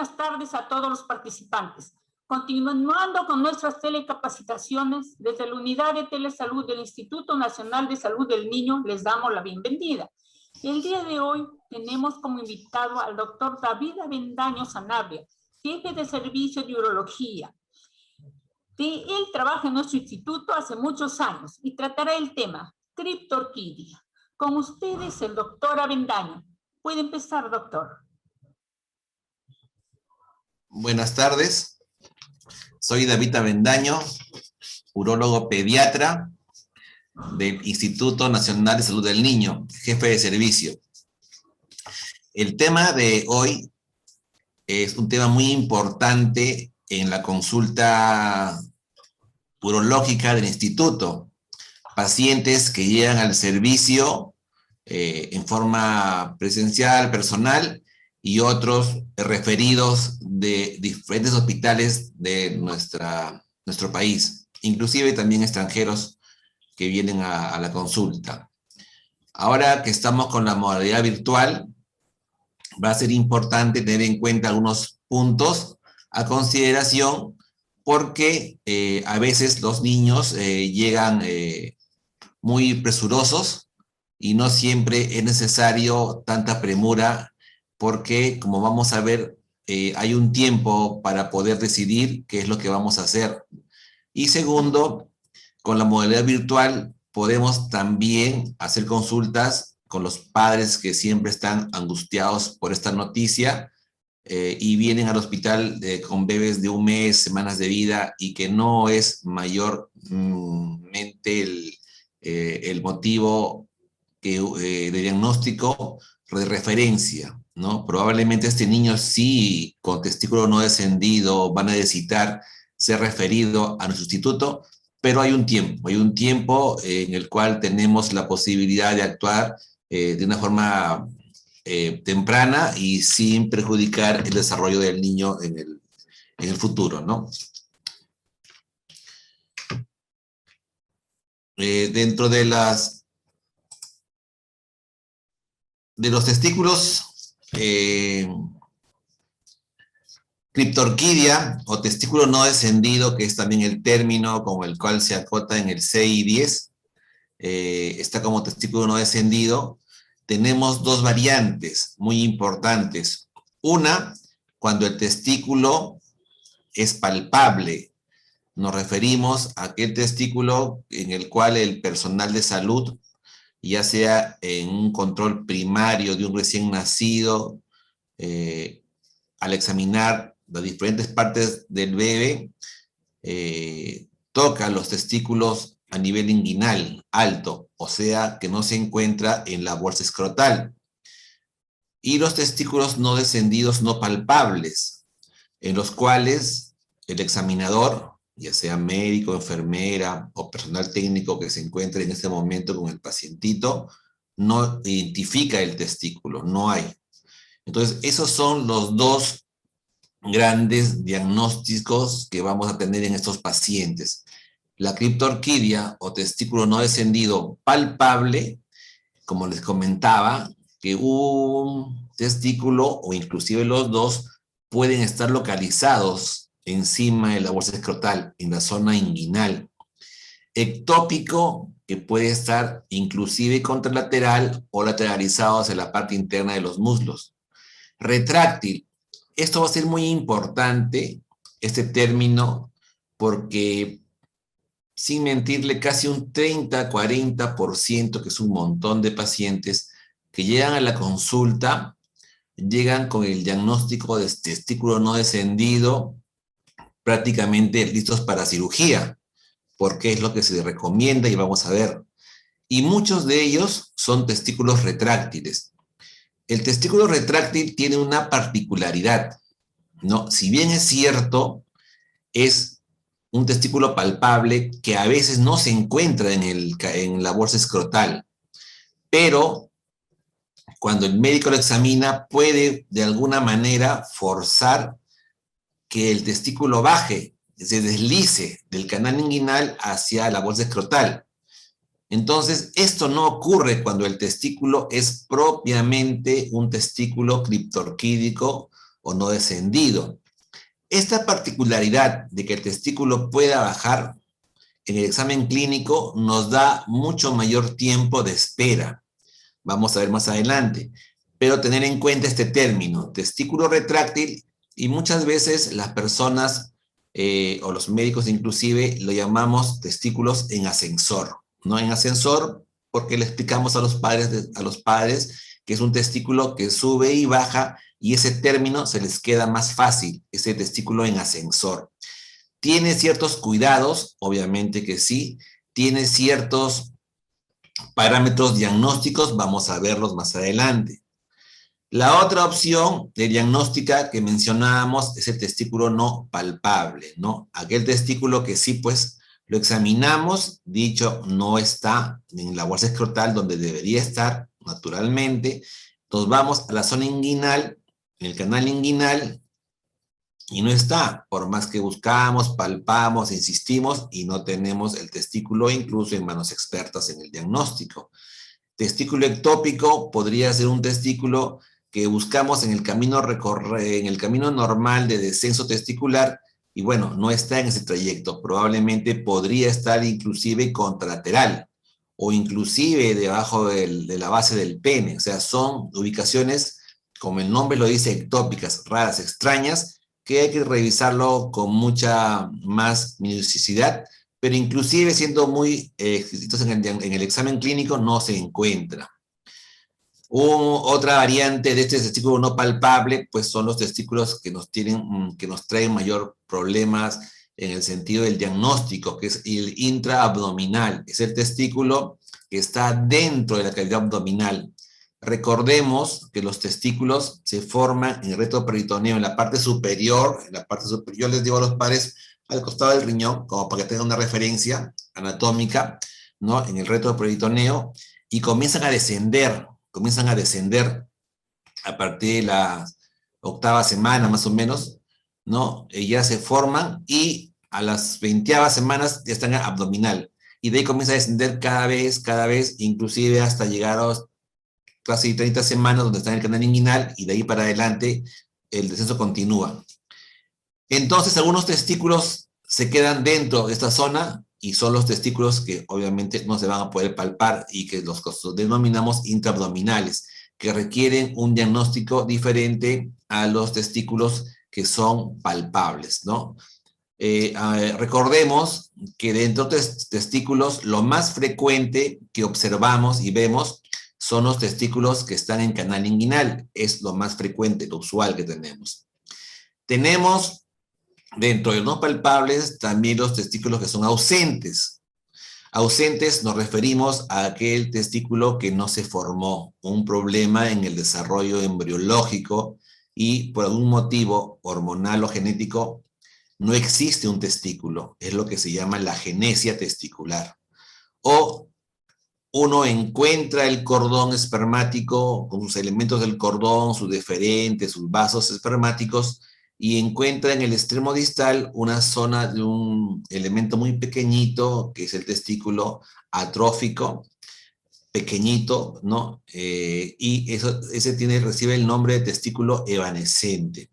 buenas tardes a todos los participantes. Continuando con nuestras telecapacitaciones, desde la Unidad de Telesalud del Instituto Nacional de Salud del Niño, les damos la bienvenida. El día de hoy tenemos como invitado al doctor David Avendaño Sanabria, jefe de servicio de urología. Él trabaja en nuestro instituto hace muchos años y tratará el tema criptorquidia. Con ustedes, el doctor Avendaño. Puede empezar, doctor. Buenas tardes. Soy David Avendaño, urólogo pediatra del Instituto Nacional de Salud del Niño, jefe de servicio. El tema de hoy es un tema muy importante en la consulta urológica del instituto. Pacientes que llegan al servicio en forma presencial, personal, y otros referidos de diferentes hospitales de nuestro país, inclusive también extranjeros que vienen a la consulta. Ahora que estamos con la modalidad virtual, va a ser importante tener en cuenta algunos puntos a consideración, porque a veces los niños llegan muy presurosos y no siempre es necesario tanta premura, porque como vamos a ver, hay un tiempo para poder decidir qué es lo que vamos a hacer. Y segundo, con la modalidad virtual podemos también hacer consultas con los padres que siempre están angustiados por esta noticia y vienen al hospital con bebés de 1 mes, semanas de vida, y que no es mayormente el motivo de diagnóstico de referencia, ¿no? Probablemente este niño sí, con testículo no descendido, va a necesitar ser referido a nuestro instituto, pero hay un tiempo en el cual tenemos la posibilidad de actuar de una forma temprana y sin perjudicar el desarrollo del niño en el futuro, ¿no? Dentro de los testículos, criptorquidia o testículo no descendido, que es también el término con el cual se acota en el CI-10, está como testículo no descendido. Tenemos dos variantes muy importantes. Una, cuando el testículo es palpable. Nos referimos a aquel testículo en el cual el personal de salud, ya sea en un control primario de un recién nacido, al examinar las diferentes partes del bebé, toca los testículos a nivel inguinal, alto, o sea, que no se encuentra en la bolsa escrotal. Y los testículos no descendidos, no palpables, en los cuales el examinador, ya sea médico, enfermera o personal técnico que se encuentre en este momento con el pacientito, no identifica el testículo, no hay. Entonces, esos son los dos grandes diagnósticos que vamos a tener en estos pacientes. La criptorquidia o testículo no descendido palpable, como les comentaba, que un testículo o inclusive los dos pueden estar localizados encima de la bolsa escrotal, en la zona inguinal. Ectópico, que puede estar inclusive contralateral o lateralizado hacia la parte interna de los muslos. Retráctil. Esto va a ser muy importante, este término, porque sin mentirle, casi un 30-40%, que es un montón de pacientes que llegan a la consulta, llegan con el diagnóstico de testículo no descendido, prácticamente listos para cirugía, porque es lo que se recomienda y vamos a ver. Y muchos de ellos son testículos retráctiles. El testículo retráctil tiene una particularidad, ¿no? Si bien es cierto, es un testículo palpable que a veces no se encuentra en la bolsa escrotal, pero cuando el médico lo examina puede de alguna manera forzar que el testículo baje, se deslice del canal inguinal hacia la bolsa escrotal. Entonces, esto no ocurre cuando el testículo es propiamente un testículo criptorquídico o no descendido. Esta particularidad de que el testículo pueda bajar en el examen clínico nos da mucho mayor tiempo de espera. Vamos a ver más adelante. Pero tener en cuenta este término, testículo retráctil, y muchas veces las personas o los médicos inclusive lo llamamos testículos en ascensor. No en ascensor porque le explicamos a los padres que es un testículo que sube y baja, y ese término se les queda más fácil, ese testículo en ascensor. ¿Tiene ciertos cuidados? Obviamente que sí. ¿Tiene ciertos parámetros diagnósticos? Vamos a verlos más adelante. La otra opción de diagnóstica que mencionábamos es el testículo no palpable, ¿no? Aquel testículo que sí, pues, lo examinamos, dicho, no está en la bolsa escrotal donde debería estar naturalmente. Entonces vamos a la zona inguinal, en el canal inguinal, y no está, por más que buscamos, palpamos, insistimos, y no tenemos el testículo, incluso en manos expertas en el diagnóstico. Testículo ectópico podría ser un testículo que buscamos en el camino normal de descenso testicular, y bueno, no está en ese trayecto. Probablemente podría estar inclusive contralateral, o inclusive debajo de la base del pene. O sea, son ubicaciones, como el nombre lo dice, ectópicas, raras, extrañas, que hay que revisarlo con mucha más minuciosidad, pero inclusive siendo muy exquisitos en el examen clínico no se encuentra. Otra variante de este testículo no palpable, pues son los testículos que nos traen mayor problemas en el sentido del diagnóstico, que es el intraabdominal. Es el testículo que está dentro de la cavidad abdominal. Recordemos que los testículos se forman en el retroperitoneo, en la parte superior. Yo les digo a los padres, al costado del riñón, como para que tengan una referencia anatómica, ¿no? En el retroperitoneo, y comienzan a descender a partir de la 8ª semana más o menos, ¿no? Ya se forman, y a las 20ª semanas ya están abdominal, y de ahí comienza a descender cada vez, inclusive hasta llegar a casi 30 semanas donde está en el canal inguinal, y de ahí para adelante el descenso continúa. Entonces algunos testículos se quedan dentro de esta zona, y son los testículos que obviamente no se van a poder palpar y que los denominamos intraabdominales, que requieren un diagnóstico diferente a los testículos que son palpables, ¿no? Recordemos que dentro de testículos lo más frecuente que observamos y vemos son los testículos que están en canal inguinal. Es lo más frecuente, lo usual que tenemos. Tenemos dentro de los no palpables también los testículos que son ausentes. Ausentes nos referimos a aquel testículo que no se formó, un problema en el desarrollo embriológico, y por algún motivo hormonal o genético no existe un testículo. Es lo que se llama la agenesia testicular. O uno encuentra el cordón espermático con sus elementos del cordón, sus deferentes, sus vasos espermáticos, y encuentra en el extremo distal una zona de un elemento muy pequeñito, que es el testículo atrófico, pequeñito, ¿no? Y ese recibe el nombre de testículo evanescente.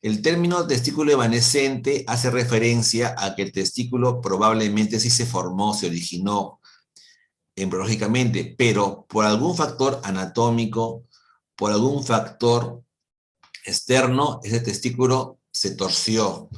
El término testículo evanescente hace referencia a que el testículo probablemente sí se formó, se originó embriológicamente, pero por algún factor anatómico, por algún factor externo, ese testículo se torció.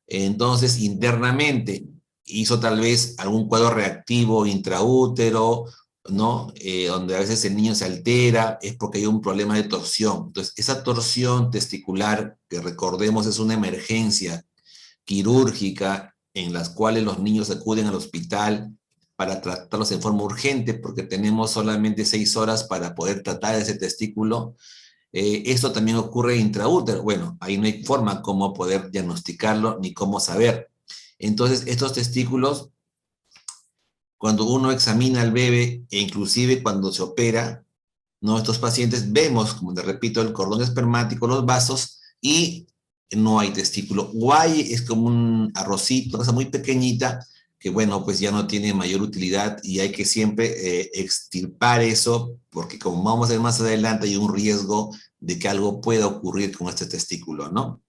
Entonces, internamente hizo tal vez algún cuadro reactivo intraútero, ¿no? Donde a veces el niño se altera, es porque hay un problema de torsión. Entonces, esa torsión testicular, que recordemos es una emergencia quirúrgica en las cuales los niños acuden al hospital para tratarlos en forma urgente, porque tenemos solamente 6 horas para poder tratar ese testículo. Esto también ocurre intraútero. Bueno, ahí no hay forma como poder diagnosticarlo ni cómo saber. Entonces, estos testículos, cuando uno examina al bebé, e inclusive cuando se opera, ¿no? Estos pacientes vemos, como te repito, el cordón espermático, los vasos, y no hay testículo. O hay, es como un arrocito, una cosa muy pequeñita, que bueno, pues ya no tiene mayor utilidad y hay que siempre extirpar eso, porque como vamos a ver más adelante, hay un riesgo de que algo pueda ocurrir con este testículo, ¿no?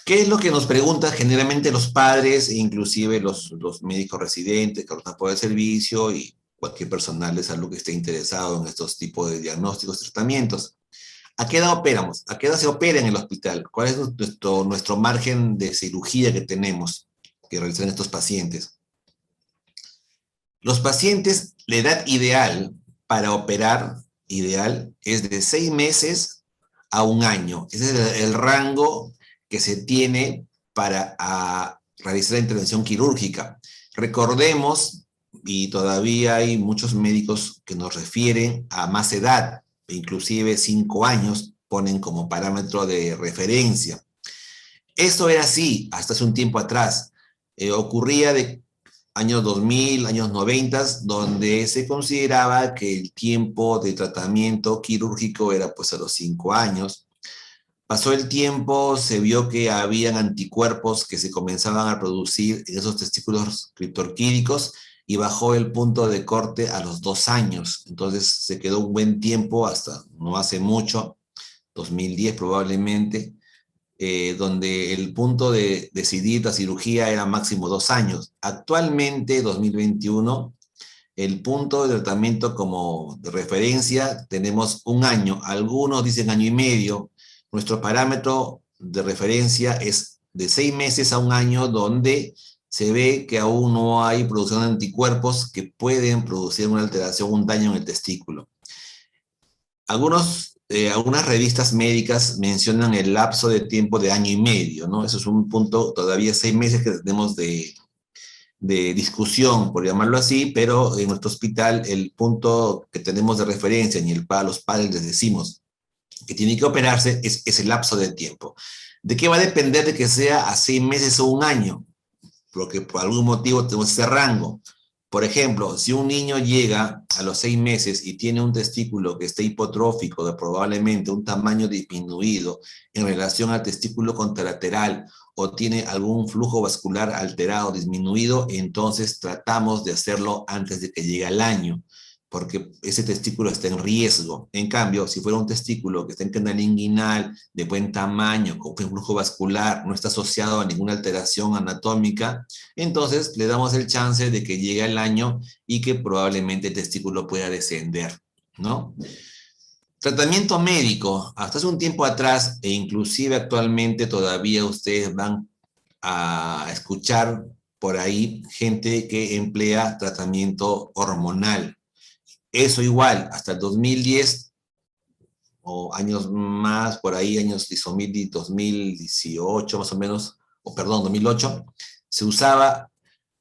¿Qué es lo que nos preguntan generalmente los padres, e inclusive los médicos residentes, que por el servicio y cualquier personal de salud que esté interesado en estos tipos de diagnósticos y tratamientos? ¿A qué edad operamos? ¿A qué edad se opera en el hospital? ¿Cuál es nuestro margen de cirugía que tenemos que realizar en estos pacientes? Los pacientes, la edad ideal para operar, ideal, es de 6 meses a 1 año. Ese es el rango que se tiene para realizar la intervención quirúrgica. Recordemos, y todavía hay muchos médicos que nos refieren a más edad, inclusive 5 años ponen como parámetro de referencia. Esto era así hasta hace un tiempo atrás. Ocurría de años 2000, años 90, donde se consideraba que el tiempo de tratamiento quirúrgico era pues a los 5 años. Pasó el tiempo, se vio que habían anticuerpos que se comenzaban a producir en esos testículos criptorquídicos y bajó el punto de corte a los 2 años. Entonces se quedó un buen tiempo, hasta no hace mucho, 2010 probablemente, donde el punto de decidir la cirugía era máximo 2 años. Actualmente, 2021, el punto de tratamiento como de referencia tenemos 1 año, algunos dicen año y medio. Nuestro parámetro de referencia es de 6 meses a 1 año, donde se ve que aún no hay producción de anticuerpos que pueden producir una alteración, un daño en el testículo. Algunas revistas médicas mencionan el lapso de tiempo de año y medio, ¿no? Eso es un punto, todavía 6 meses que tenemos de discusión, por llamarlo así, pero en nuestro hospital el punto que tenemos de referencia y los padres les decimos que tiene que operarse es ese lapso de tiempo. ¿De qué va a depender de que sea a 6 meses o 1 año? Porque por algún motivo tenemos ese rango. Por ejemplo, si un niño llega a los 6 meses y tiene un testículo que esté hipotrófico, de probablemente un tamaño disminuido en relación al testículo contralateral, o tiene algún flujo vascular alterado, disminuido, entonces tratamos de hacerlo antes de que llegue al año, porque ese testículo está en riesgo. En cambio, si fuera un testículo que está en canal inguinal, de buen tamaño, con flujo vascular, no está asociado a ninguna alteración anatómica, entonces le damos el chance de que llegue al año y que probablemente el testículo pueda descender, ¿no? Tratamiento médico. Hasta hace un tiempo atrás, e inclusive actualmente todavía ustedes van a escuchar por ahí gente que emplea tratamiento hormonal. Eso igual, hasta el 2010 o años más, por ahí, años 2018 más o menos, o perdón, 2008, se usaba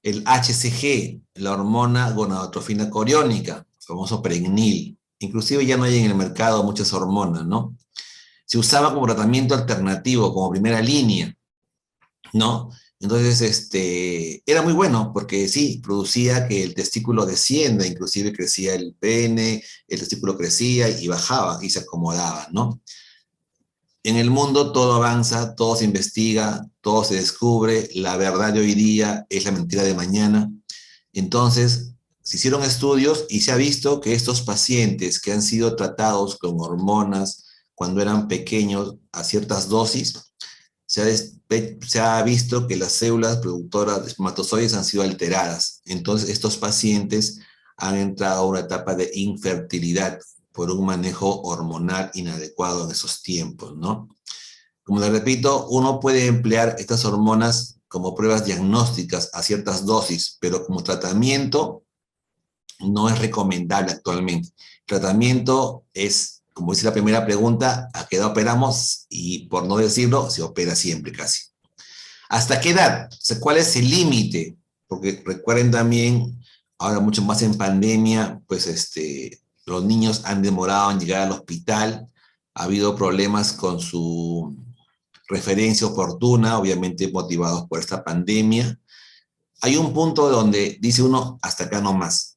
el HCG, la hormona gonadotrofina coriónica, el famoso pregnil. Inclusive ya no hay en el mercado muchas hormonas, ¿no? Se usaba como tratamiento alternativo, como primera línea, ¿no? Entonces, era muy bueno porque sí, producía que el testículo descienda, inclusive crecía el pene, el testículo crecía y bajaba y se acomodaba, ¿no? En el mundo todo avanza, todo se investiga, todo se descubre, la verdad de hoy día es la mentira de mañana. Entonces, se hicieron estudios y se ha visto que estos pacientes que han sido tratados con hormonas cuando eran pequeños a ciertas dosis, se ha visto que las células productoras de espermatozoides han sido alteradas. Entonces, estos pacientes han entrado a una etapa de infertilidad por un manejo hormonal inadecuado en esos tiempos, ¿no? Como les repito, uno puede emplear estas hormonas como pruebas diagnósticas a ciertas dosis, pero como tratamiento no es recomendable actualmente. Tratamiento es, como dice la primera pregunta, ¿a qué edad operamos? Y por no decirlo, se opera siempre casi. ¿Hasta qué edad? O sea, ¿cuál es el límite? Porque recuerden también, ahora mucho más en pandemia, pues los niños han demorado en llegar al hospital, ha habido problemas con su referencia oportuna, obviamente motivados por esta pandemia. Hay un punto donde dice uno, hasta acá no más.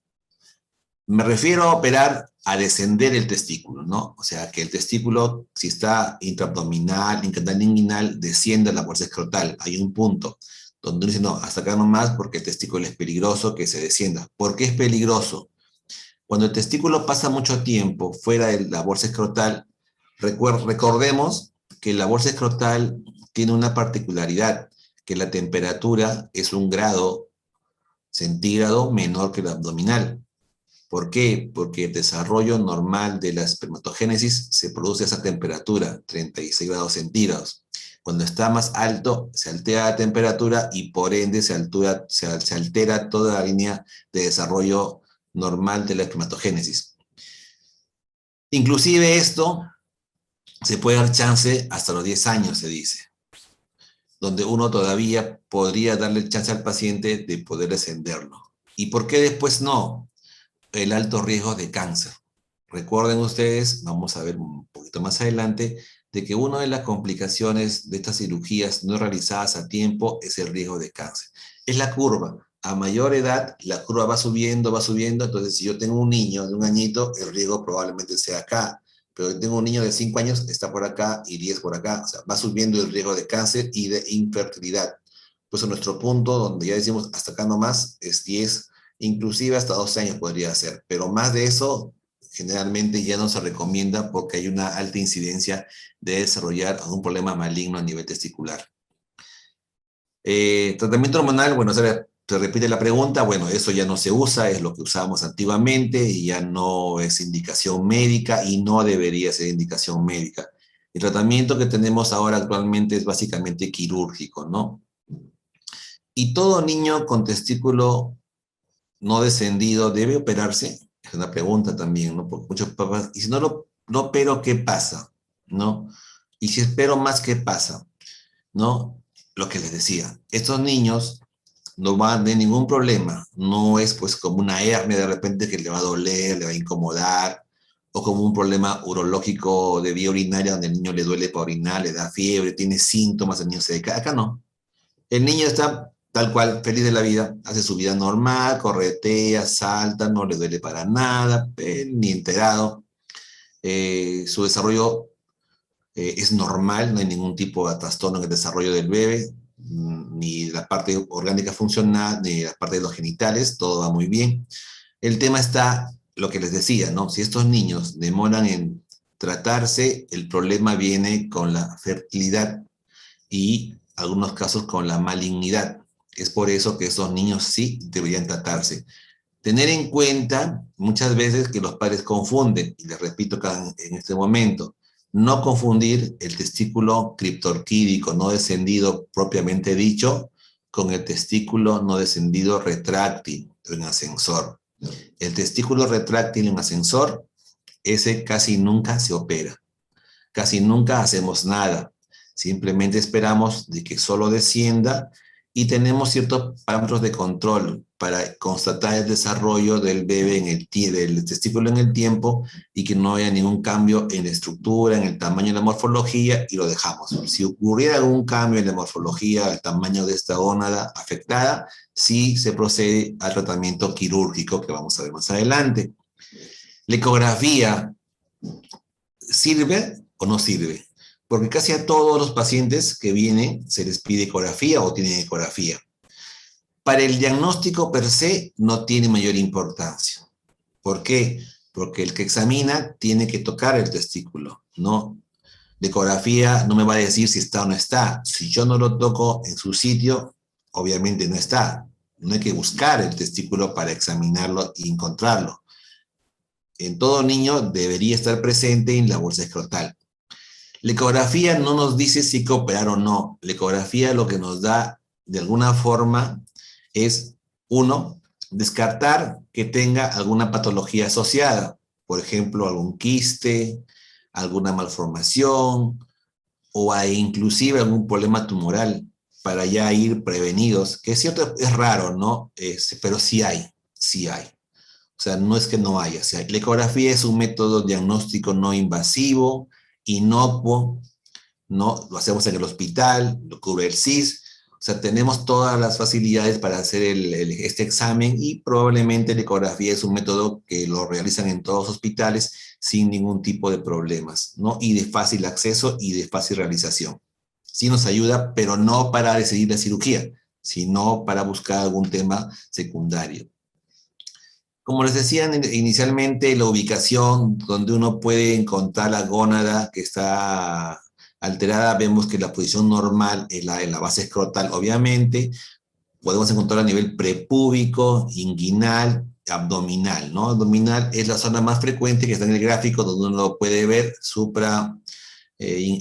Me refiero a operar a descender el testículo, ¿no? O sea, que el testículo, si está intraabdominal, inguinal, descienda la bolsa escrotal. Hay un punto donde uno dice, no, hasta acá nomás porque el testículo es peligroso que se descienda. ¿Por qué es peligroso? Cuando el testículo pasa mucho tiempo fuera de la bolsa escrotal, recordemos que la bolsa escrotal tiene una particularidad, que la temperatura es 1 grado centígrado menor que la abdominal. ¿Por qué? Porque el desarrollo normal de la espermatogénesis se produce a esa temperatura, 36 grados centígrados. Cuando está más alto, se altera la temperatura y por ende se altera toda la línea de desarrollo normal de la espermatogénesis. Inclusive esto se puede dar chance hasta los 10 años, se dice, donde uno todavía podría darle chance al paciente de poder descenderlo. ¿Y por qué después no? El alto riesgo de cáncer. Recuerden ustedes, vamos a ver un poquito más adelante, de que una de las complicaciones de estas cirugías no realizadas a tiempo es el riesgo de cáncer. Es la curva. A mayor edad, la curva va subiendo, entonces si yo tengo un niño de 1 añito, el riesgo probablemente sea acá, pero si tengo un niño de 5 años, está por acá y 10 por acá, o sea, va subiendo el riesgo de cáncer y de infertilidad. Pues nuestro punto, donde ya decimos hasta acá nomás, es 10, inclusive hasta 12 años podría ser, pero más de eso generalmente ya no se recomienda porque hay una alta incidencia de desarrollar algún problema maligno a nivel testicular. Tratamiento hormonal, bueno, se repite la pregunta, bueno, eso ya no se usa, es lo que usábamos antiguamente y ya no es indicación médica y no debería ser indicación médica. El tratamiento que tenemos ahora actualmente es básicamente quirúrgico, ¿no? Y todo niño con testículo no descendido debe operarse. Es una pregunta también, ¿no? Porque muchos papás, y si no lo opero, ¿qué pasa? ¿No? Y si espero más, ¿qué pasa? ¿No? Lo que les decía, estos niños no van a tener ningún problema, no es pues como una hernia de repente que le va a doler, le va a incomodar, o como un problema urológico de vía urinaria donde el niño le duele para orinar, le da fiebre, tiene síntomas, el niño se decae. Acá no. El niño está tal cual, feliz de la vida, hace su vida normal, corretea, salta, no le duele para nada, ni enterado. Su desarrollo es normal, no hay ningún tipo de trastorno en el desarrollo del bebé, ni la parte orgánica funcional, ni la parte de los genitales, todo va muy bien. El tema está, lo que les decía, ¿no? Si estos niños demoran en tratarse, el problema viene con la fertilidad y algunos casos con la malignidad. Es por eso que esos niños sí deberían tratarse. Tener en cuenta muchas veces que los padres confunden, y les repito en este momento, no confundir el testículo criptorquídico no descendido propiamente dicho con el testículo no descendido retráctil en ascensor. El testículo retráctil en ascensor, ese casi nunca se opera. Casi nunca hacemos nada. Simplemente esperamos de que solo descienda y tenemos ciertos parámetros de control para constatar el desarrollo del bebé del testículo en el tiempo y que no haya ningún cambio en la estructura, en el tamaño, en la morfología y lo dejamos. Si ocurriera algún cambio en la morfología, el tamaño de esta gónada afectada, sí se procede al tratamiento quirúrgico que vamos a ver más adelante. La ecografía, ¿sirve o no sirve? Porque casi a todos los pacientes que vienen se les pide ecografía o tienen ecografía. Para el diagnóstico per se no tiene mayor importancia. ¿Por qué? Porque el que examina tiene que tocar el testículo, ¿no? La ecografía no me va a decir si está o no está. Si yo no lo toco en su sitio, obviamente no está. No hay que buscar el testículo para examinarlo y encontrarlo. En todo niño debería estar presente en la bolsa escrotal. La ecografía no nos dice si hay que operar o no. La ecografía lo que nos da, de alguna forma, es, uno, descartar que tenga alguna patología asociada. Por ejemplo, algún quiste, alguna malformación, o inclusive algún problema tumoral, para ya ir prevenidos. Que es cierto, es raro, ¿no? Pero sí hay, sí hay. O sea, no es que no haya. O sea, la ecografía es un método diagnóstico no invasivo, inocuo, ¿no? Lo hacemos en el hospital, lo cubre el CIS, o sea, tenemos todas las facilidades para hacer este examen y probablemente la ecografía es un método que lo realizan en todos los hospitales sin ningún tipo de problemas, ¿no? Y de fácil acceso y de fácil realización. Sí nos ayuda, pero no para decidir la cirugía, sino para buscar algún tema secundario. Como les decía inicialmente, la ubicación donde uno puede encontrar la gónada que está alterada, vemos que la posición normal es en la base escrotal, obviamente. Podemos encontrar a nivel prepúbico, inguinal, abdominal, ¿no? Abdominal es la zona más frecuente que está en el gráfico, donde uno lo puede ver,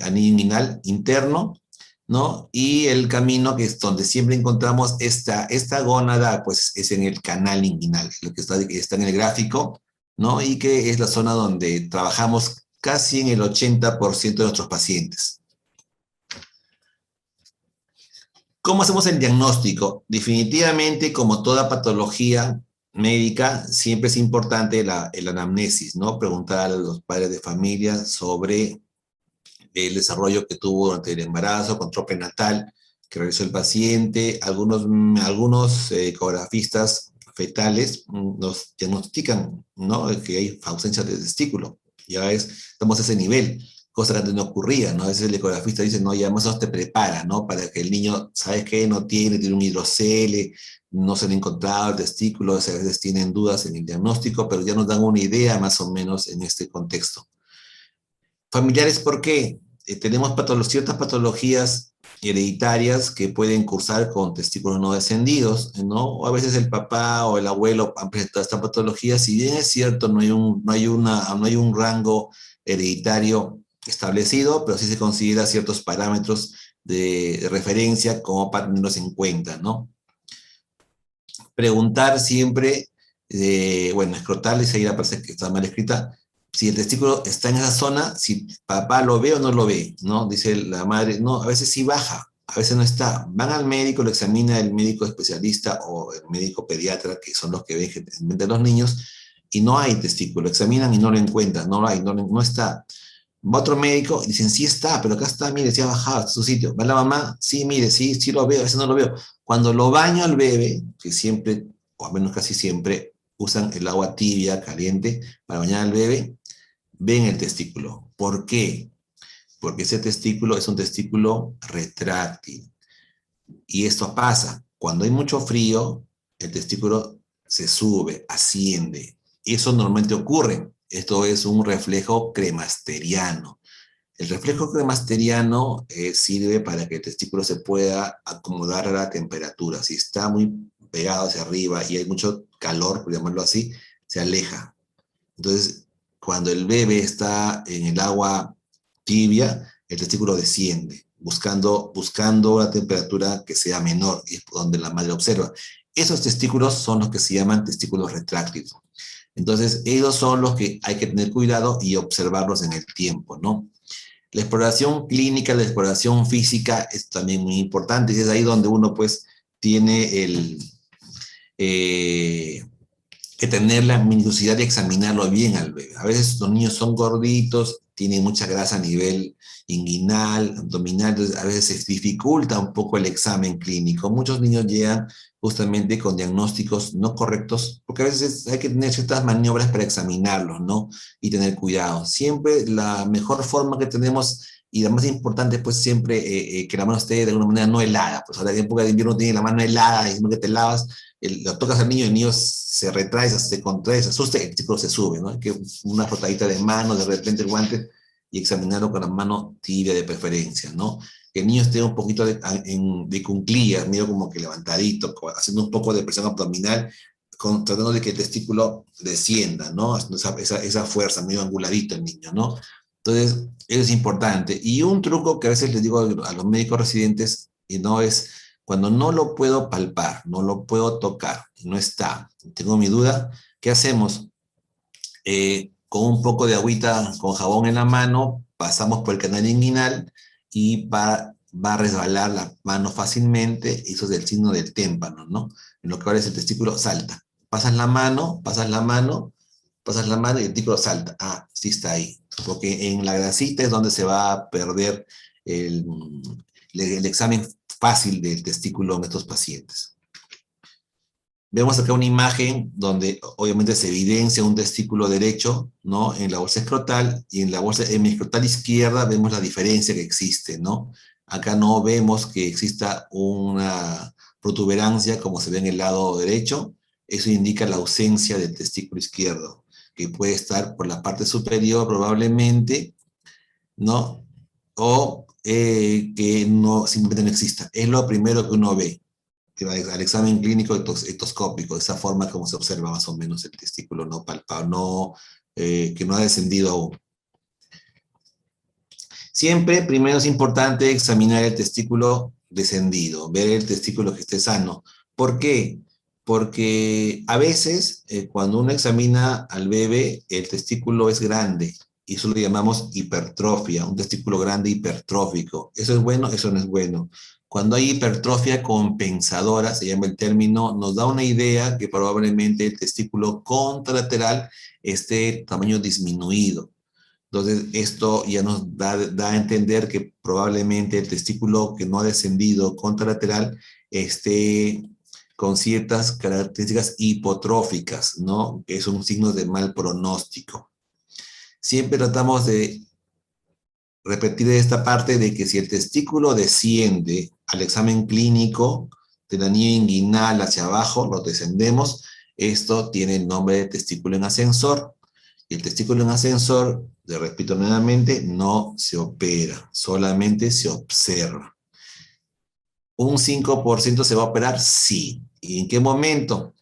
anillo inguinal interno, ¿no? Y el camino, que es donde siempre encontramos esta gónada, pues es en el canal inguinal, lo que está en el gráfico, ¿no? Y que es la zona donde trabajamos casi en el 80% de nuestros pacientes. ¿Cómo hacemos el diagnóstico? Definitivamente, como toda patología médica, siempre es importante el anamnesis, ¿no? Preguntar a los padres de familia sobre el desarrollo que tuvo durante el embarazo, control prenatal que realizó el paciente. Algunos ecografistas fetales nos diagnostican, ¿no? Que hay ausencia de testículo. Ya estamos a ese nivel, cosa que antes no ocurría, ¿no? A veces el ecografista dice, no, ya más o menos te prepara, ¿no? Para que el niño, ¿sabes qué? No tiene un hidrocele, no se le ha encontrado el testículo, a veces tienen dudas en el diagnóstico, pero ya nos dan una idea más o menos en este contexto. Familiares, ¿por qué? Tenemos ciertas patologías hereditarias que pueden cursar con testículos no descendidos, ¿no? O a veces el papá o el abuelo han presentado esta patología. Si bien es cierto, no hay un rango hereditario establecido, pero sí se considera ciertos parámetros de referencia como para tenerlos en cuenta, ¿no? Preguntar siempre, escrotal, y ahí parece que está mal escrita, si el testículo está en esa zona, si papá lo ve o no lo ve, ¿no? Dice la madre, no, a veces sí baja, a veces no está. Van al médico, lo examina el médico especialista o el médico pediatra, que son los que ven generalmente a los niños, y no hay testículo, examinan y no lo encuentran, no lo hay, no está. Va otro médico y dicen, sí está, pero acá está, mire, sí ha bajado, está en su sitio. Va la mamá, sí, mire, sí lo veo, a veces no lo veo. Cuando lo baño al bebé, que siempre, o al menos casi siempre, usan el agua tibia, caliente, para bañar al bebé, ven el testículo. ¿Por qué? Porque ese testículo es un testículo retráctil. Y esto pasa. Cuando hay mucho frío, el testículo se sube, asciende. Eso normalmente ocurre. Esto es un reflejo cremasteriano. El reflejo cremasteriano sirve para que el testículo se pueda acomodar a la temperatura. Si está muy pegado hacia arriba y hay mucho calor, por llamarlo así, se aleja. Entonces, cuando el bebé está en el agua tibia, el testículo desciende, buscando una temperatura que sea menor, y es donde la madre observa. Esos testículos son los que se llaman testículos retráctiles. Entonces, ellos son los que hay que tener cuidado y observarlos en el tiempo, ¿no? La exploración clínica, la exploración física es también muy importante, y es ahí donde uno, pues, tiene que tener la minuciosidad de examinarlo bien al bebé. A veces los niños son gorditos, tienen mucha grasa a nivel inguinal, abdominal, entonces a veces se dificulta un poco el examen clínico. Muchos niños llegan justamente con diagnósticos no correctos, porque a veces hay que tener ciertas maniobras para examinarlos, ¿no? Y tener cuidado. Siempre la mejor forma que tenemos, y la más importante, pues siempre que la mano esté de alguna manera no helada. Pues ahora en época de invierno tiene la mano helada, y que te lavas, lo tocas al niño, el niño se retrae, se contrae, se asusta, el chico se sube, ¿no? Hay que una frotadita de mano, de repente el guante, y examinarlo con la mano tibia de preferencia, ¿no? Que el niño esté un poquito de cunclillas, medio como que levantadito, haciendo un poco de presión abdominal, tratando de que el testículo descienda, ¿no? Esa fuerza, medio anguladito el niño, ¿no? Entonces, eso es importante. Y un truco que a veces les digo a los médicos residentes, y no es, cuando no lo puedo palpar, no lo puedo tocar, no está, tengo mi duda, ¿qué hacemos? Con un poco de agüita con jabón en la mano, pasamos por el canal inguinal y va a resbalar la mano fácilmente, eso es el signo del témpano, ¿no? En lo que ahora es el testículo salta. Pasas la mano y el testículo salta. Ah, sí está ahí. Porque en la grasita es donde se va a perder el examen fácil del testículo en estos pacientes. Vemos acá una imagen donde obviamente se evidencia un testículo derecho, ¿no? En la bolsa escrotal, y en la bolsa hemiscrotal izquierda vemos la diferencia que existe, ¿no? Acá no vemos que exista una protuberancia, como se ve en el lado derecho. Eso indica la ausencia del testículo izquierdo, que puede estar por la parte superior probablemente, ¿no? O que no, simplemente no exista. Es lo primero que uno ve al examen clínico ectoscópico, esa forma como se observa más o menos el testículo no palpable, que no ha descendido aún. Siempre, primero es importante examinar el testículo descendido, ver el testículo que esté sano. ¿Por qué? Porque a veces, cuando uno examina al bebé, el testículo es grande, y eso lo llamamos hipertrofia, un testículo grande hipertrófico. ¿Eso es bueno? Eso no es bueno. Cuando hay hipertrofia compensadora, se llama el término, nos da una idea que probablemente el testículo contralateral esté tamaño disminuido. Entonces, esto ya nos da a entender que probablemente el testículo que no ha descendido contralateral esté con ciertas características hipotróficas, ¿no? Que son signos de mal pronóstico. Siempre tratamos de repetir esta parte de que si el testículo desciende al examen clínico de la anillo inguinal hacia abajo, lo descendemos, esto tiene el nombre de testículo en ascensor. Y el testículo en ascensor, le repito nuevamente, no se opera, solamente se observa. ¿Un 5% se va a operar? Sí. ¿Y en qué momento?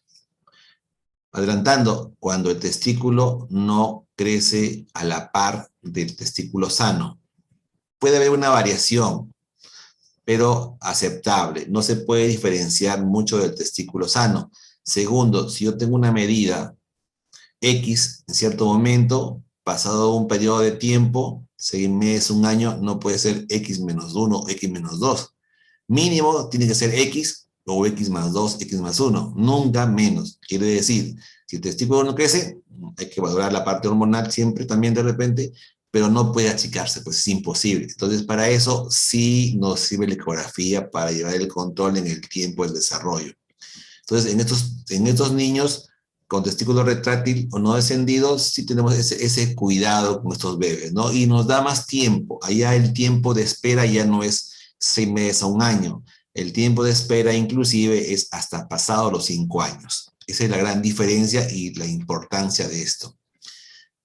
Adelantando, cuando el testículo no crece a la par del testículo sano. Puede haber una variación, pero aceptable. No se puede diferenciar mucho del testículo sano. Segundo, si yo tengo una medida X en cierto momento, pasado un periodo de tiempo, 6 meses, un año, no puede ser X menos 1, X menos 2. Mínimo tiene que ser X o X más 2, X más 1, nunca menos. Quiere decir, si el testículo no crece, hay que valorar la parte hormonal siempre también de repente, pero no puede achicarse, pues es imposible. Entonces, para eso sí nos sirve la ecografía para llevar el control en el tiempo del desarrollo. Entonces, en estos niños con testículo retráctil o no descendido, sí tenemos ese cuidado con estos bebés, ¿no? Y nos da más tiempo. Allá el tiempo de espera ya no es 6 meses a un año. El tiempo de espera inclusive es hasta pasado los 5 años. Esa es la gran diferencia y la importancia de esto.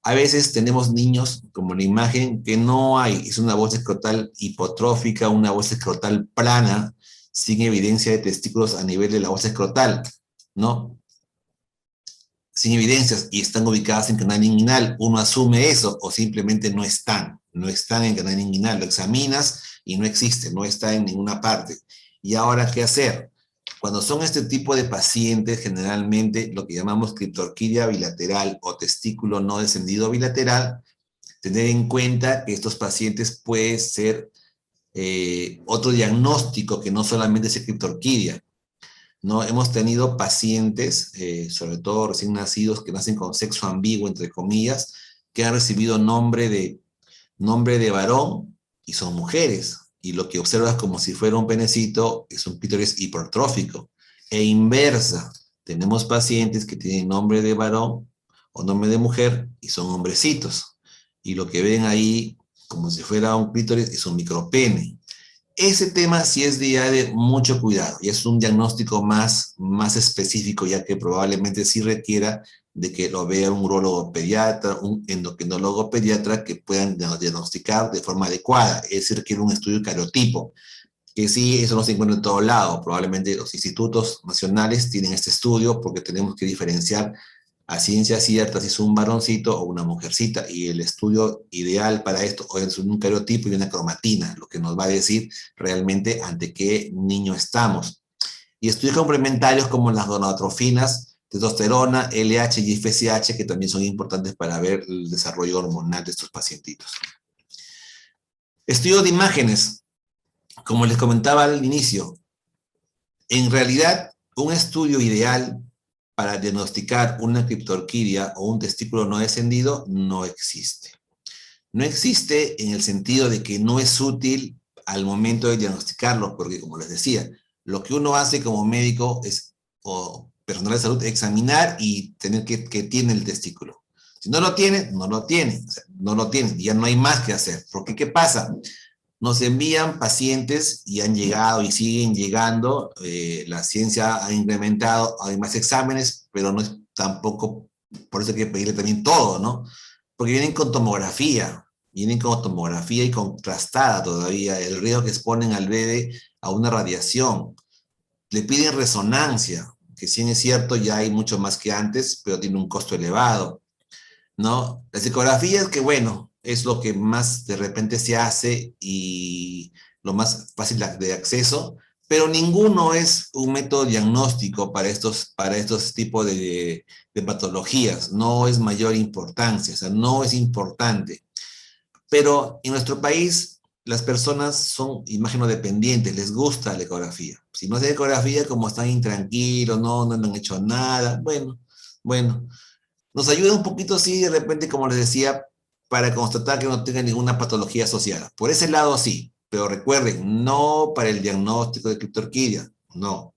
A veces tenemos niños, como la imagen, que no hay, es una bolsa escrotal hipotrófica, una bolsa escrotal plana, sin evidencia de testículos a nivel de la bolsa escrotal, ¿no? Sin evidencias y están ubicadas en canal inguinal. Uno asume eso o simplemente no están en canal inguinal. Lo examinas y no existe, no está en ninguna parte. ¿Y ahora qué hacer? Cuando son este tipo de pacientes, generalmente lo que llamamos criptorquidia bilateral o testículo no descendido bilateral, tener en cuenta que estos pacientes puede ser otro diagnóstico que no solamente es criptorquidia. ¿No? Hemos tenido pacientes, sobre todo recién nacidos, que nacen con sexo ambiguo, entre comillas, que han recibido nombre de varón y son mujeres. Y lo que observas como si fuera un penecito es un clítoris hipertrófico. E inversa, tenemos pacientes que tienen nombre de varón o nombre de mujer y son hombrecitos. Y lo que ven ahí, como si fuera un clítoris, es un micropene. Ese tema sí es de mucho cuidado y es un diagnóstico más específico, ya que probablemente sí requiera de que lo vea un urólogo pediatra, un endocrinólogo pediatra que puedan diagnosticar de forma adecuada. Es decir, requiere un estudio cariotipo, que sí, eso no se encuentra en todo lado. Probablemente los institutos nacionales tienen este estudio porque tenemos que diferenciar a ciencia cierta si es un varoncito o una mujercita, y el estudio ideal para esto es un cariotipo y una cromatina, lo que nos va a decir realmente ante qué niño estamos. Y estudios complementarios como las gonadotrofinas, testosterona, LH y FSH, que también son importantes para ver el desarrollo hormonal de estos pacientitos. Estudio de imágenes, como les comentaba al inicio, en realidad un estudio ideal para diagnosticar una criptorquidia o un testículo no descendido no existe. No existe en el sentido de que no es útil al momento de diagnosticarlo, porque como les decía, lo que uno hace como médico es, o personal de salud, examinar y tener que tiene el testículo. Si no lo tiene, no lo tiene. O sea, no lo tiene, ya no hay más que hacer. Porque ¿qué pasa? Nos envían pacientes y han llegado y siguen llegando. La ciencia ha incrementado, hay más exámenes, pero no es tampoco, por eso hay que pedirle también todo, ¿no? Porque vienen con tomografía y contrastada todavía el riesgo que exponen al bebé a una radiación. Le piden resonancia, que si bien es cierto ya hay mucho más que antes, pero tiene un costo elevado, ¿no? Las ecografías, que bueno, es lo que más de repente se hace y lo más fácil de acceso, pero ninguno es un método diagnóstico para estos tipos de patologías, no es mayor importancia, o sea, no es importante. Pero en nuestro país las personas son imaginodependientes, les gusta la ecografía. Si no hacen ecografía, como están intranquilos, no han hecho nada, bueno, nos ayuda un poquito, sí, de repente, como les decía, para constatar que no tengan ninguna patología asociada. Por ese lado, sí, pero recuerden, no para el diagnóstico de criptorquidia, no.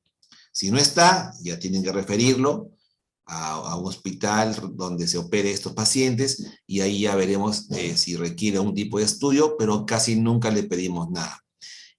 Si no está, ya tienen que referirlo a un hospital donde se opere estos pacientes y ahí ya veremos si requiere un tipo de estudio, pero casi nunca le pedimos nada.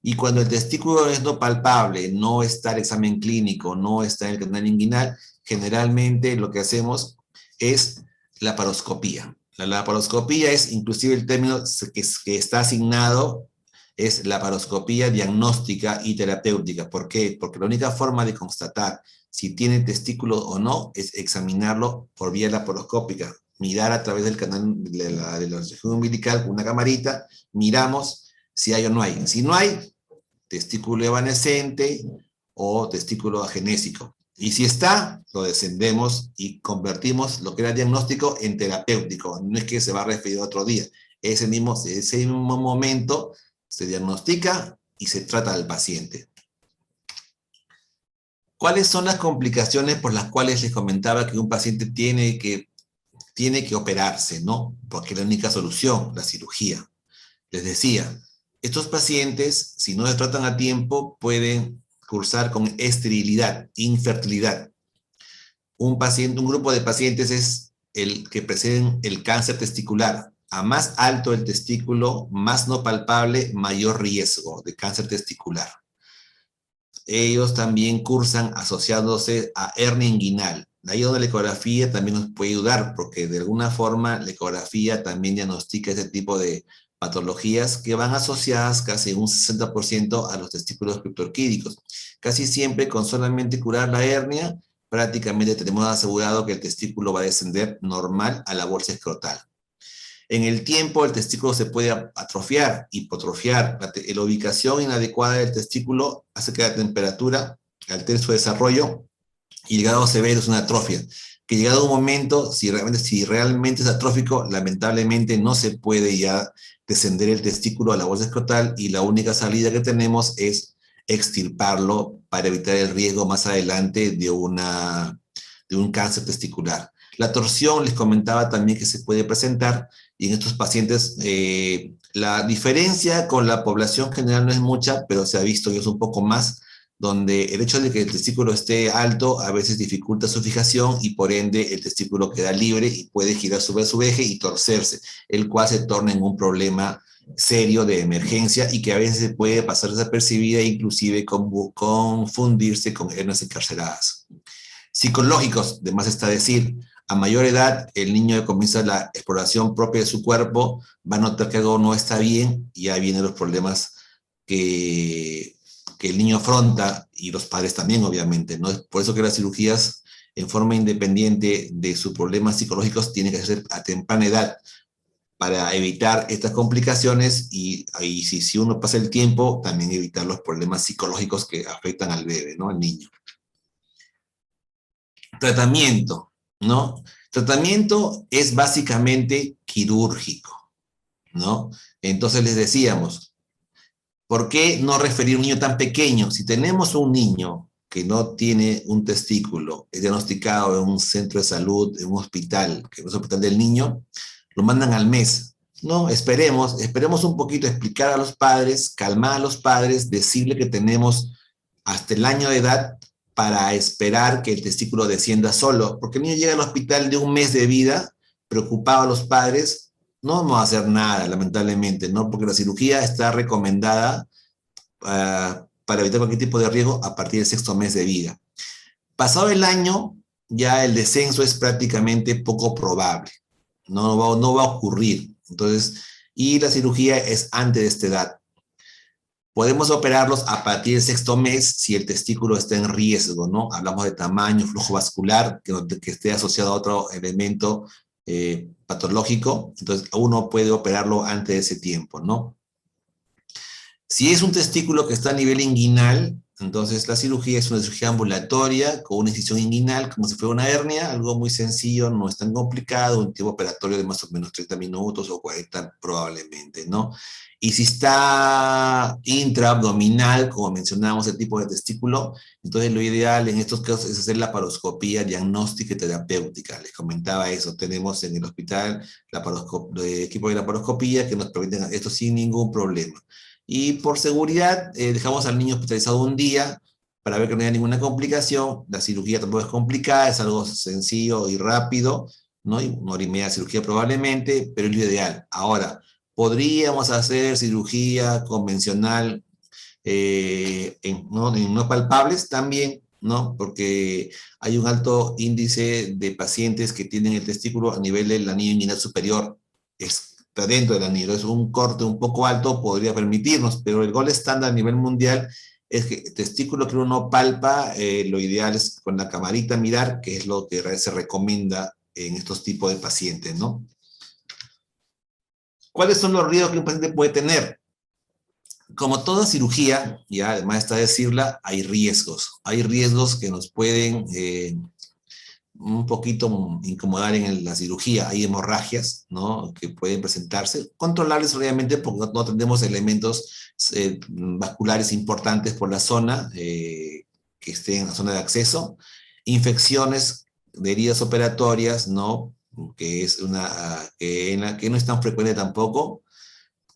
Y cuando el testículo es no palpable, no está el examen clínico, no está en el canal inguinal, generalmente lo que hacemos es laparoscopía. La laparoscopía es, inclusive el término que está asignado, es laparoscopía diagnóstica y terapéutica. ¿Por qué? Porque la única forma de constatar si tiene testículo o no es examinarlo por vía laparoscópica, mirar a través del canal de la región umbilical con una camarita, miramos si hay o no hay. Si no hay, testículo evanescente o testículo agenésico. Y si está, lo descendemos y convertimos lo que era diagnóstico en terapéutico. No es que se va a referir a otro día. Ese mismo momento se diagnostica y se trata al paciente. ¿Cuáles son las complicaciones por las cuales les comentaba que un paciente tiene que operarse, ¿no? Porque es la única solución, la cirugía. Les decía, estos pacientes, si no se tratan a tiempo, pueden cursar con esterilidad, infertilidad. Un grupo de pacientes es el que presenten el cáncer testicular. A más alto el testículo, más no palpable, mayor riesgo de cáncer testicular. Ellos también cursan asociándose a hernia inguinal. Ahí donde la ecografía también nos puede ayudar, porque de alguna forma la ecografía también diagnostica ese tipo de patologías que van asociadas casi un 60% a los testículos criptorquídicos. Casi siempre con solamente curar la hernia, prácticamente tenemos asegurado que el testículo va a descender normal a la bolsa escrotal. En el tiempo el testículo se puede atrofiar, hipotrofiar. La ubicación inadecuada del testículo hace que la temperatura altere su desarrollo y llegado severo es una atrofia. Que llegado un momento, si realmente es atrófico, lamentablemente no se puede ya descender el testículo a la bolsa escrotal y la única salida que tenemos es extirparlo para evitar el riesgo más adelante de un cáncer testicular. La torsión, les comentaba también que se puede presentar, y en estos pacientes la diferencia con la población general no es mucha, pero se ha visto que es un poco más, donde el hecho de que el testículo esté alto a veces dificulta su fijación y por ende el testículo queda libre y puede girar sobre su eje y torcerse, el cual se torna en un problema serio de emergencia y que a veces puede pasar desapercibida e inclusive confundirse con hernias encarceladas. Psicológicos, de más está decir, a mayor edad el niño comienza la exploración propia de su cuerpo, va a notar que algo no está bien y ahí vienen los problemas que el niño afronta y los padres también, obviamente, ¿no? Es por eso que las cirugías, en forma independiente de sus problemas psicológicos, tienen que ser a temprana edad para evitar estas complicaciones y si uno pasa el tiempo, también evitar los problemas psicológicos que afectan al bebé, ¿no? Al niño. Tratamiento, ¿no? Tratamiento es básicamente quirúrgico, ¿no? Entonces les decíamos, ¿por qué no referir a un niño tan pequeño? Si tenemos un niño que no tiene un testículo, es diagnosticado en un centro de salud, en un hospital, que es el hospital del niño, lo mandan al mes. No, esperemos un poquito, explicar a los padres, calmar a los padres, decirle que tenemos hasta el año de edad para esperar que el testículo descienda solo, porque el niño llega al hospital de un mes de vida, preocupado a los padres, no vamos a hacer nada, lamentablemente, ¿no? Porque la cirugía está recomendada para evitar cualquier tipo de riesgo a partir del 6º mes de vida. Pasado el año, ya el descenso es prácticamente poco probable, no va a ocurrir. Entonces, y la cirugía es antes de esta edad. Podemos operarlos a partir del 6º mes si el testículo está en riesgo, ¿no? Hablamos de tamaño, flujo vascular, que esté asociado a otro elemento patológico. Entonces, uno puede operarlo antes de ese tiempo, ¿no? Si es un testículo que está a nivel inguinal, entonces la cirugía es una cirugía ambulatoria con una incisión inguinal, como si fuera una hernia, algo muy sencillo, no es tan complicado, un tiempo operatorio de más o menos 30 minutos o 40 probablemente, ¿no? Y si está intraabdominal, como mencionábamos, el tipo de testículo, entonces lo ideal en estos casos es hacer la laparoscopía diagnóstica y terapéutica. Les comentaba eso, tenemos en el hospital equipo de laparoscopía que nos permiten esto sin ningún problema. Y por seguridad, dejamos al niño hospitalizado un día para ver que no haya ninguna complicación. La cirugía tampoco es complicada, es algo sencillo y rápido, ¿no? Y 1 hora y media de cirugía probablemente, pero es lo ideal. Ahora, podríamos hacer cirugía convencional en no palpables también, ¿no? Porque hay un alto índice de pacientes que tienen el testículo a nivel del anillo inguinal superior. Está dentro del anillo, es un corte un poco alto, podría permitirnos, pero el gol estándar a nivel mundial es que el testículo que uno palpa, lo ideal es con la camarita mirar, que es lo que se recomienda en estos tipos de pacientes, ¿no? ¿Cuáles son los riesgos que un paciente puede tener? Como toda cirugía, y además está decirla, hay riesgos. Hay riesgos que nos pueden un poquito incomodar en la cirugía. Hay hemorragias, ¿no? Que pueden presentarse, controlables obviamente porque no tenemos elementos vasculares importantes por la zona, que estén en la zona de acceso. Infecciones de heridas operatorias, ¿no? Que es que no es tan frecuente tampoco.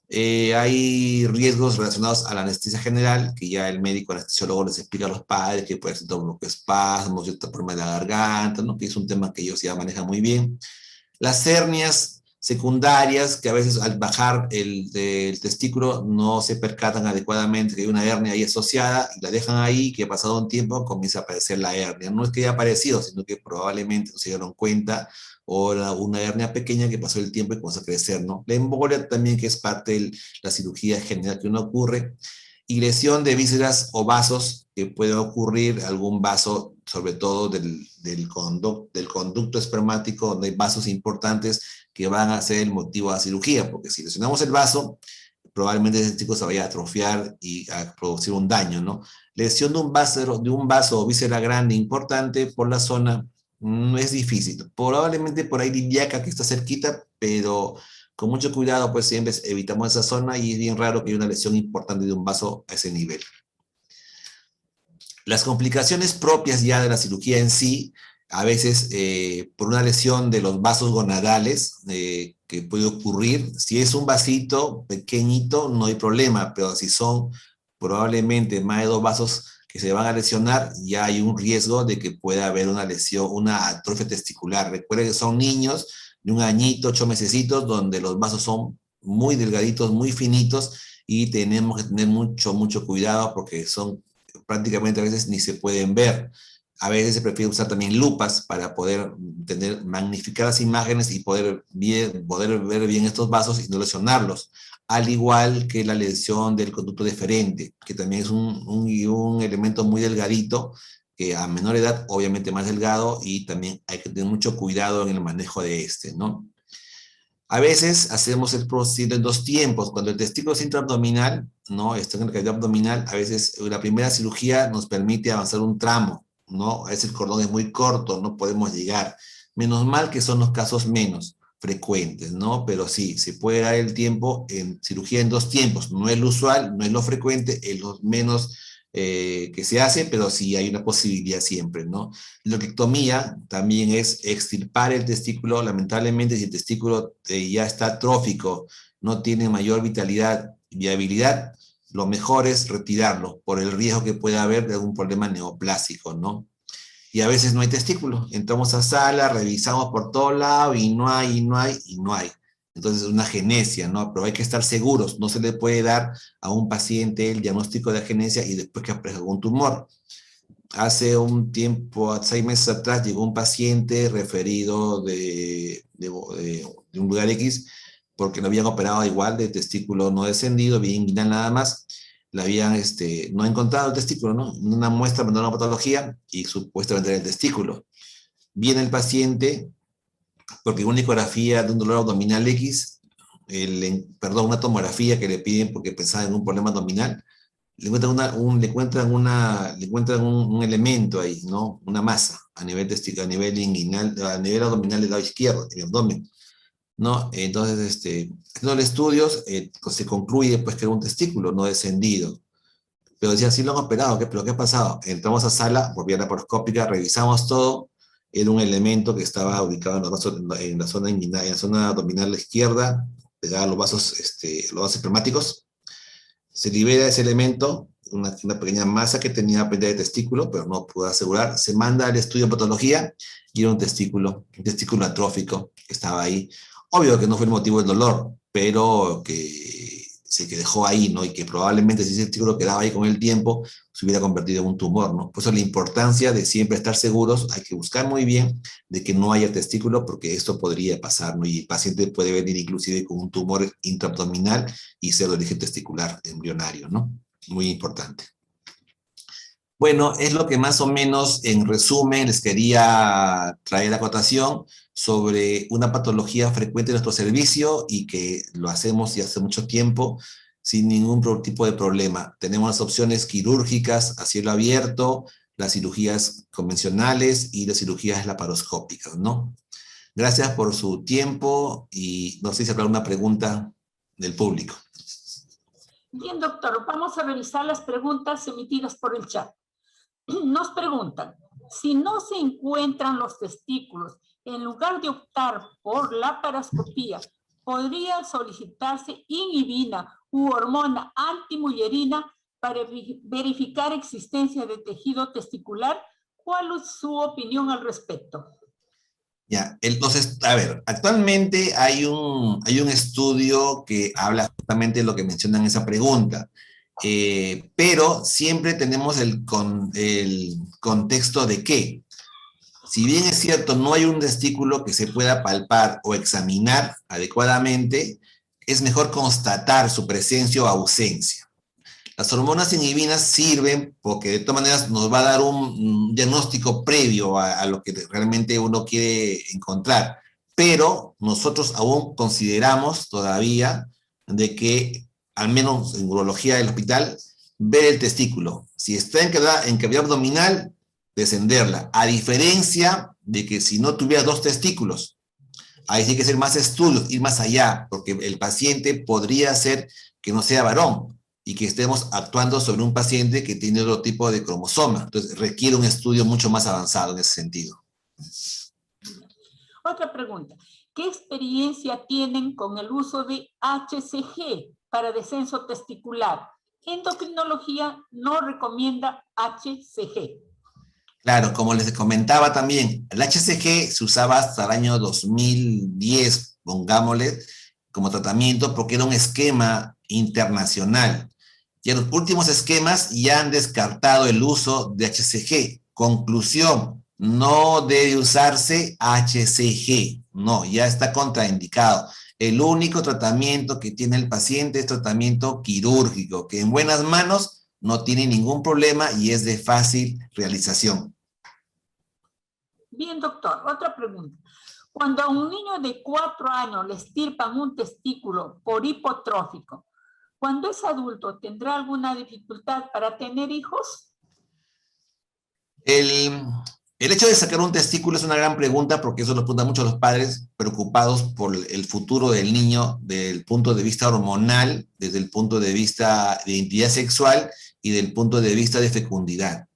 Hay riesgos relacionados a la anestesia general, que ya el médico anestesiólogo les explica a los padres que puede ser todo espasmos, cierto problema de la garganta, ¿no? Que es un tema que ellos ya manejan muy bien. Las hernias secundarias, que a veces al bajar el testículo no se percatan adecuadamente que hay una hernia ahí asociada y la dejan ahí, que pasado un tiempo comienza a aparecer la hernia. No es que haya aparecido, sino que probablemente no se dieron cuenta, o una hernia pequeña que pasó el tiempo y comenzó a crecer, ¿no? La embolia también, que es parte de la cirugía general que uno ocurre, y lesión de vísceras o vasos, que puede ocurrir algún vaso, sobre todo del conducto espermático, donde hay vasos importantes que van a ser el motivo de la cirugía, porque si lesionamos el vaso, probablemente ese chico se vaya a atrofiar y a producir un daño, ¿no? Lesión de un vaso o víscera grande importante por la zona, no es difícil. Probablemente por ahí ilíaca, que está cerquita, pero con mucho cuidado, pues siempre evitamos esa zona y es bien raro que haya una lesión importante de un vaso a ese nivel. Las complicaciones propias ya de la cirugía en sí, a veces por una lesión de los vasos gonadales que puede ocurrir. Si es un vasito pequeñito, no hay problema, pero si son probablemente más de 2 vasos que se van a lesionar, ya hay un riesgo de que pueda haber una lesión, una atrofia testicular. Recuerden que son niños de 1 añito, 8 mesecitos, donde los vasos son muy delgaditos, muy finitos, y tenemos que tener mucho cuidado porque son prácticamente a veces ni se pueden ver. A veces se prefiere usar también lupas para poder magnificar las imágenes y poder ver bien estos vasos y no lesionarlos. Al igual que la lesión del conducto deferente, que también es un elemento muy delgadito, que a menor edad obviamente más delgado, y también hay que tener mucho cuidado en el manejo de este, ¿no? A veces hacemos el procedimiento en 2 tiempos. Cuando el testículo es intraabdominal, ¿no? Está en la cavidad abdominal, a veces la primera cirugía nos permite avanzar un tramo, ¿no? A veces el cordón es muy corto, no podemos llegar. Menos mal que son los casos menos frecuentes, ¿no? Pero sí, se puede dar el tiempo en cirugía en 2 tiempos. No es lo usual, no es lo frecuente, es lo menos que se hace, pero sí hay una posibilidad siempre, ¿no? La loquectomía también es extirpar el testículo. Lamentablemente, si el testículo ya está atrófico, no tiene mayor vitalidad y viabilidad, lo mejor es retirarlo por el riesgo que puede haber de algún problema neoplásico, ¿no? Y a veces no hay testículo. Entramos a sala, revisamos por todo lado y no hay. Entonces es una agenesia, ¿no? Pero hay que estar seguros, no se le puede dar a un paciente el diagnóstico de agenesia y después que aparezca un tumor. Hace un tiempo, 6 meses atrás, llegó un paciente referido de un lugar X, porque lo habían operado igual de testículo no descendido, vía inguinal nada más, le habían no encontrado el testículo, ¿no? En una muestra mandaron una patología y supuestamente era el testículo. Viene el paciente, porque una ecografía de un dolor abdominal X, una tomografía que le piden porque pensaba en un problema abdominal, le encuentran un elemento ahí, ¿no? Una masa a nivel testicular, a nivel inguinal, a nivel abdominal del lado izquierdo, en el abdomen, ¿no? Entonces, haciendo los estudios, se concluye pues que era un testículo no descendido. Pero decían, sí lo han operado, ¿pero qué ha pasado? Entramos a sala, por vía laparoscópica, revisamos todo, era un elemento que estaba ubicado en la zona inguinal, en la zona abdominal a la izquierda, pegado a los vasos espermáticos. Se libera ese elemento, una pequeña masa que tenía pérdida de testículo, pero no pudo asegurar. Se manda al estudio de patología y era un testículo atrófico que estaba ahí. Obvio que no fue el motivo del dolor, pero que se dejó ahí, ¿no? Y que probablemente si ese testículo quedaba ahí con el tiempo, se hubiera convertido en un tumor, ¿no? Por eso la importancia de siempre estar seguros, hay que buscar muy bien de que no haya testículo, porque esto podría pasar, ¿no? Y el paciente puede venir inclusive con un tumor intraabdominal y ser de origen testicular embrionario, ¿no? Muy importante. Bueno, es lo que más o menos en resumen les quería traer a cotación sobre una patología frecuente en nuestro servicio y que lo hacemos ya hace mucho tiempo sin ningún tipo de problema. Tenemos las opciones quirúrgicas a cielo abierto, las cirugías convencionales y las cirugías laparoscópicas, ¿no? Gracias por su tiempo y no sé si habrá una pregunta del público. Bien, doctor, vamos a revisar las preguntas emitidas por el chat. Nos preguntan, si no se encuentran los testículos, en lugar de optar por la laparoscopía, ¿podría solicitarse inhibina u hormona antimullerina para verificar existencia de tejido testicular? ¿Cuál es su opinión al respecto? Ya, entonces, a ver, actualmente hay un estudio que habla justamente de lo que mencionan en esa pregunta, pero siempre tenemos el contexto de que, si bien es cierto, no hay un testículo que se pueda palpar o examinar adecuadamente, es mejor constatar su presencia o ausencia. Las hormonas inhibinas sirven porque de todas maneras nos va a dar un diagnóstico previo a lo que realmente uno quiere encontrar, pero nosotros aún consideramos todavía de que, al menos en urología del hospital, ver el testículo. Si está en cavidad abdominal, descenderla. A diferencia de que si no tuviera dos testículos, ahí sí hay que hacer más estudios, ir más allá, porque el paciente podría ser que no sea varón y que estemos actuando sobre un paciente que tiene otro tipo de cromosoma. Entonces requiere un estudio mucho más avanzado en ese sentido. Otra pregunta. ¿Qué experiencia tienen con el uso de HCG para descenso testicular? Endocrinología no recomienda HCG. Claro, como les comentaba también, el HCG se usaba hasta el año 2010, pongámosle, como tratamiento porque era un esquema internacional. Y en los últimos esquemas ya han descartado el uso de HCG. Conclusión, no debe usarse HCG. No, ya está contraindicado. El único tratamiento que tiene el paciente es tratamiento quirúrgico, que en buenas manos no tiene ningún problema y es de fácil realización. Bien, doctor, otra pregunta. Cuando a un niño de 4 años le extirpan un testículo por hipotrófico, ¿cuando es adulto tendrá alguna dificultad para tener hijos? El hecho de sacar un testículo es una gran pregunta porque eso lo preguntan mucho los padres preocupados por el futuro del niño desde el punto de vista hormonal, desde el punto de vista de identidad sexual y del punto de vista de fecundidad.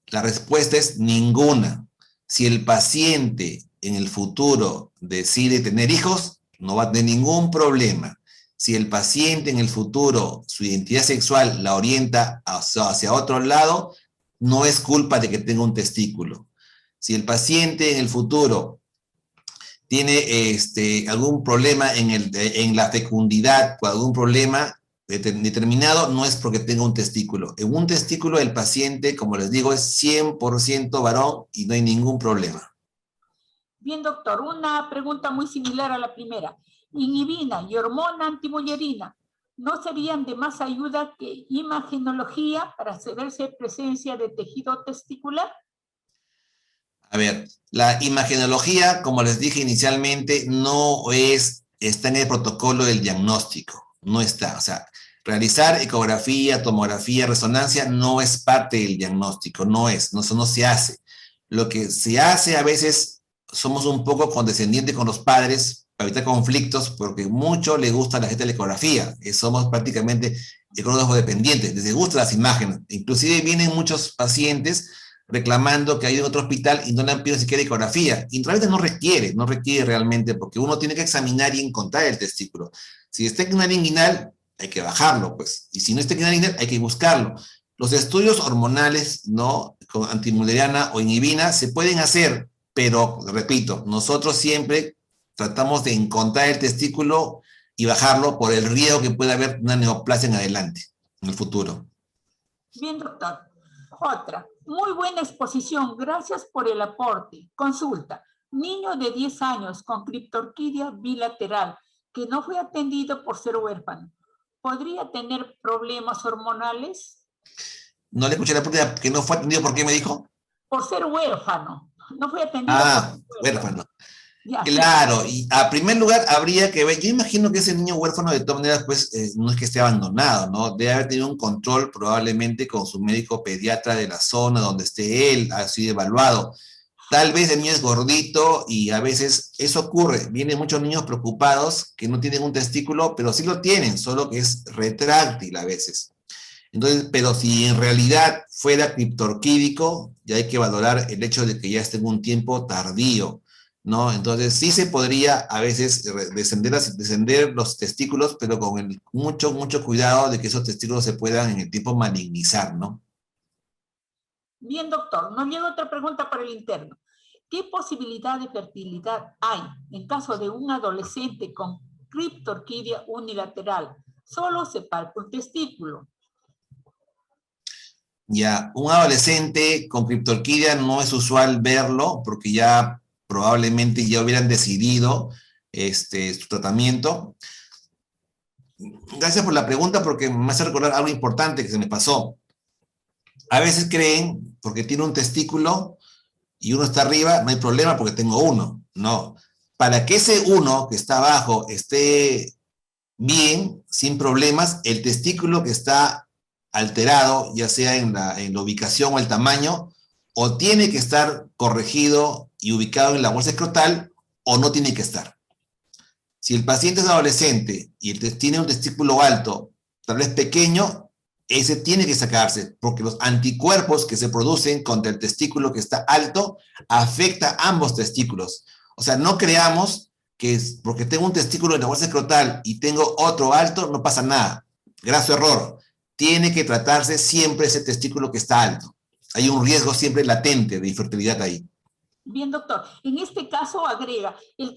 La respuesta es ninguna. Si el paciente en el futuro decide tener hijos, no va a tener ningún problema. Si el paciente en el futuro su identidad sexual la orienta hacia otro lado, no es culpa de que tenga un testículo. Si el paciente en el futuro tiene algún problema en la fecundidad o algún problema determinado, no es porque tenga un testículo. En un testículo el paciente, como les digo, es 100% varón y no hay ningún problema. Bien, doctor, una pregunta muy similar a la primera. Inhibina y hormona antimullerina, ¿no serían de más ayuda que imagenología para saberse presencia de tejido testicular? A ver, la imagenología, como les dije inicialmente, no está en el protocolo del diagnóstico, no está. O sea, realizar ecografía, tomografía, resonancia no es parte del diagnóstico, eso no se hace. Lo que se hace a veces, somos un poco condescendientes con los padres para evitar conflictos, porque mucho le gusta a la gente la ecografía, somos prácticamente ecógrafos dependientes, les gustan las imágenes. Inclusive vienen muchos pacientes reclamando que ha ido a otro hospital y no le han pedido siquiera ecografía. Y realmente no requiere realmente, porque uno tiene que examinar y encontrar el testículo. Si está en una inguinal, hay que bajarlo, pues. Y si no está en una inguinal, hay que buscarlo. Los estudios hormonales, ¿no? Con antimulleriana o inhibina se pueden hacer, pero, repito, nosotros siempre tratamos de encontrar el testículo y bajarlo por el riesgo que pueda haber una neoplasia en adelante, en el futuro. Bien, doctor. Otra. Muy buena exposición. Gracias por el aporte. Consulta. Niño de 10 años con criptorquidia bilateral que no fue atendido por ser huérfano. ¿Podría tener problemas hormonales? No le escuché la pregunta, que no fue atendido, ¿por qué me dijo? Por ser huérfano. No fue atendido por ser huérfano. Huérfano. Claro, y a primer lugar habría que ver, yo imagino que ese niño huérfano de todas maneras, pues, no es que esté abandonado, ¿no? Debe haber tenido un control probablemente con su médico pediatra de la zona donde esté él, ha sido evaluado. Tal vez el niño es gordito y a veces eso ocurre. Vienen muchos niños preocupados que no tienen un testículo, pero sí lo tienen, solo que es retráctil a veces. Entonces, pero si en realidad fuera criptorquídico, ya hay que valorar el hecho de que ya esté en un tiempo tardío, ¿no? Entonces sí se podría a veces descender los testículos, pero con mucho cuidado de que esos testículos se puedan en el tiempo malignizar, ¿no? Bien, doctor. Nos llega otra pregunta para el interno. ¿Qué posibilidad de fertilidad hay en caso de un adolescente con criptorquidia unilateral? Solo se palpa un testículo. Ya, un adolescente con criptorquidia no es usual verlo porque ya probablemente ya hubieran decidido su tratamiento. Gracias por la pregunta porque me hace recordar algo importante que se me pasó. A veces creen, porque tiene un testículo y uno está arriba, no hay problema porque tengo uno. No. Para que ese uno que está abajo esté bien, sin problemas, el testículo que está alterado, ya sea en la ubicación o el tamaño, o tiene que estar corregido y ubicado en la bolsa escrotal, o no tiene que estar. Si el paciente es adolescente y tiene un testículo alto, tal vez pequeño, ese tiene que sacarse, porque los anticuerpos que se producen contra el testículo que está alto afecta a ambos testículos. O sea, no creamos que porque tengo un testículo en la bolsa escrotal y tengo otro alto, no pasa nada. Graso error. Tiene que tratarse siempre ese testículo que está alto. Hay un riesgo siempre latente de infertilidad ahí. Bien, doctor. En este caso agrega, el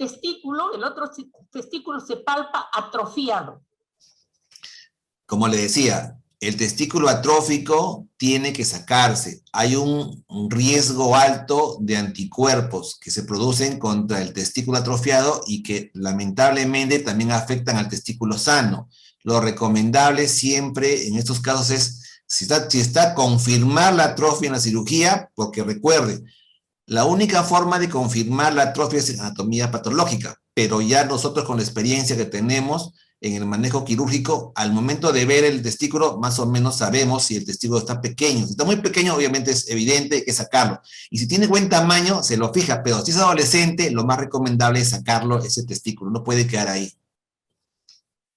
otro testículo se palpa atrofiado. Como le decía, el testículo atrófico tiene que sacarse. Hay un riesgo alto de anticuerpos que se producen contra el testículo atrofiado y que lamentablemente también afectan al testículo sano. Lo recomendable siempre en estos casos es, si está confirmar la atrofia en la cirugía, porque recuerde, la única forma de confirmar la atrofia es anatomía patológica, pero ya nosotros con la experiencia que tenemos en el manejo quirúrgico, al momento de ver el testículo, más o menos sabemos si el testículo está pequeño. Si está muy pequeño, obviamente es evidente, hay que sacarlo. Y si tiene buen tamaño, se lo fija, pero si es adolescente, lo más recomendable es sacarlo, ese testículo, no puede quedar ahí.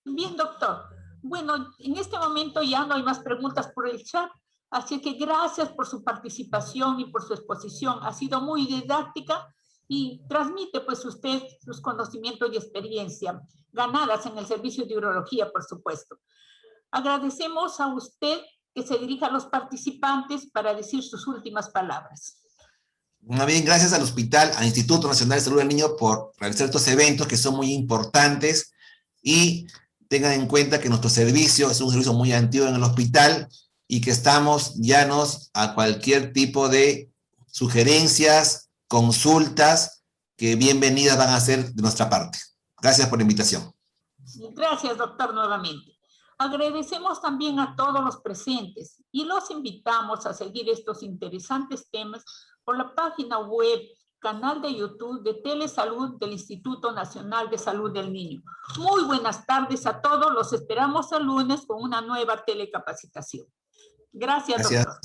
Bien, doctor. Bueno, en este momento ya no hay más preguntas por el chat, así que gracias por su participación y por su exposición. Ha sido muy didáctica y transmite pues usted sus conocimientos y experiencia ganadas en el servicio de urología, por supuesto. Agradecemos a usted que se dirija a los participantes para decir sus últimas palabras. Más bien, gracias al hospital, al Instituto Nacional de Salud del Niño por realizar estos eventos que son muy importantes y tengan en cuenta que nuestro servicio es un servicio muy antiguo en el hospital y que estamos llanos a cualquier tipo de sugerencias, consultas, que bienvenidas van a ser de nuestra parte. Gracias por la invitación. Gracias, doctor, nuevamente. Agradecemos también a todos los presentes y los invitamos a seguir estos interesantes temas por la página web, canal de YouTube de Telesalud del Instituto Nacional de Salud del Niño. Muy buenas tardes a todos. Los esperamos el lunes con una nueva telecapacitación. Gracias, doctor.